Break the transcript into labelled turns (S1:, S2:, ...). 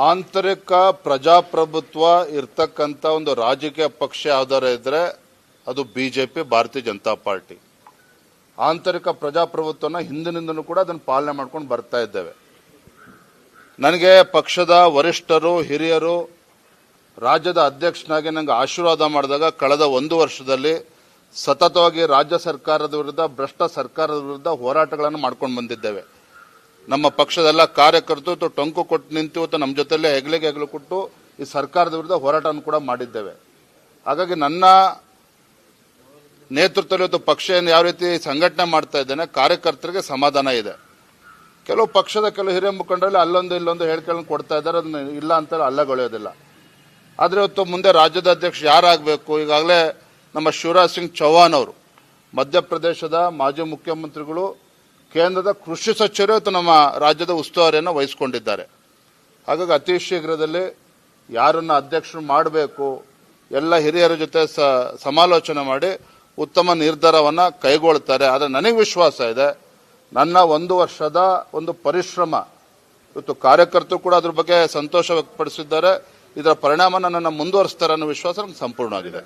S1: ಆಂತರಿಕ ಪ್ರಜಾಪ್ರಭುತ್ವ ಇರ್ತಕ್ಕಂಥ ಒಂದು ರಾಜಕೀಯ ಪಕ್ಷ ಯಾವ್ದಾರ ಇದ್ರೆ ಅದು ಬಿಜೆಪಿ, ಭಾರತೀಯ ಜನತಾ ಪಾರ್ಟಿ. ಆಂತರಿಕ ಪ್ರಜಾಪ್ರಭುತ್ವನ ಹಿಂದಿನಿಂದನೂ ಕೂಡ ಅದನ್ನು ಪಾಲನೆ ಮಾಡ್ಕೊಂಡು ಬರ್ತಾ ಇದ್ದೇವೆ. ನನಗೆ ಪಕ್ಷದ ವರಿಷ್ಠರು, ಹಿರಿಯರು, ರಾಜ್ಯದ ಅಧ್ಯಕ್ಷನಾಗಿ ನನಗೆ ಆಶೀರ್ವಾದ ಮಾಡಿದಾಗ ಕಳೆದ 1 ವರ್ಷದಲ್ಲಿ ಸತತವಾಗಿ ರಾಜ್ಯ ಸರ್ಕಾರದ ವಿರುದ್ಧ, ಭ್ರಷ್ಟ ಸರ್ಕಾರದ ವಿರುದ್ಧ ಹೋರಾಟಗಳನ್ನು ಮಾಡ್ಕೊಂಡು ಬಂದಿದ್ದೇವೆ. ನಮ್ಮ ಪಕ್ಷದೆಲ್ಲ ಕಾರ್ಯಕರ್ತರು ಟೊಂಕು ಕೊಟ್ಟು ನಿಂತು ನಮ್ಮ ಜೊತೆಲ್ಲೇ ಹೆಗಲಿಗೆ ಹೆಗಲು ಕೊಟ್ಟು ಈ ಸರ್ಕಾರದ ವಿರುದ್ಧ ಹೋರಾಟವನ್ನು ಕೂಡ ಮಾಡಿದ್ದೇವೆ. ಹಾಗಾಗಿ ನನ್ನ ನೇತೃತ್ವದಲ್ಲಿ ಪಕ್ಷ ಯಾವ ರೀತಿ ಸಂಘಟನೆ ಮಾಡ್ತಾ ಇದ್ದೇನೆ, ಕಾರ್ಯಕರ್ತರಿಗೆ ಸಮಾಧಾನ ಇದೆ. ಕೆಲವು ಪಕ್ಷದ ಕೆಲವು ಹಿರಿಯ ಮುಖಂಡರಲ್ಲಿ ಅಲ್ಲೊಂದು ಇಲ್ಲೊಂದು ಹೇಳಿಕೆಗಳನ್ನು ಕೊಡ್ತಾ ಇದ್ದಾರೆ, ಅದನ್ನ ಇಲ್ಲ ಅಂತ ಅಲ್ಲಗೊಳ್ಯೋದಿಲ್ಲ. ಆದರೆ ಇವತ್ತು ಮುಂದೆ ರಾಜ್ಯದ ಅಧ್ಯಕ್ಷ ಯಾರಾಗಬೇಕು, ಈಗಾಗಲೇ ನಮ್ಮ ಶಿವರಾಜ್ ಸಿಂಗ್ ಚೌಹಾಣ್ ಅವರು ಮಧ್ಯಪ್ರದೇಶದ ಮಾಜಿ ಮುಖ್ಯಮಂತ್ರಿಗಳು, ಕೇಂದ್ರದ ಕೃಷಿ ಸಚಿವರು ಇವತ್ತು ನಮ್ಮ ರಾಜ್ಯದ ಉಸ್ತುವಾರಿಯನ್ನು ವಹಿಸಿಕೊಂಡಿದ್ದಾರೆ. ಹಾಗಾಗಿ ಅತಿ ಶೀಘ್ರದಲ್ಲಿ ಯಾರನ್ನ ಅಧ್ಯಕ್ಷರು ಮಾಡಬೇಕು, ಎಲ್ಲ ಹಿರಿಯರ ಜೊತೆ ಸಮಾಲೋಚನೆ ಮಾಡಿ ಉತ್ತಮ ನಿರ್ಧಾರವನ್ನು ಕೈಗೊಳ್ತಾರೆ. ಆದರೆ ನನಗೆ ವಿಶ್ವಾಸ ಇದೆ, ನನ್ನ 1 ವರ್ಷದ ಒಂದು ಪರಿಶ್ರಮ ಇವತ್ತು ಕಾರ್ಯಕರ್ತರು ಕೂಡ ಅದ್ರ ಬಗ್ಗೆ ಸಂತೋಷ ವ್ಯಕ್ತಪಡಿಸಿದ್ದಾರೆ. ಇದರ ಪರಿಣಾಮ ನನ್ನನ್ನು ಮುಂದುವರಿಸ್ತಾರೆ ಅನ್ನೋ ವಿಶ್ವಾಸ ನನಗೆ ಸಂಪೂರ್ಣವಾಗಿದೆ.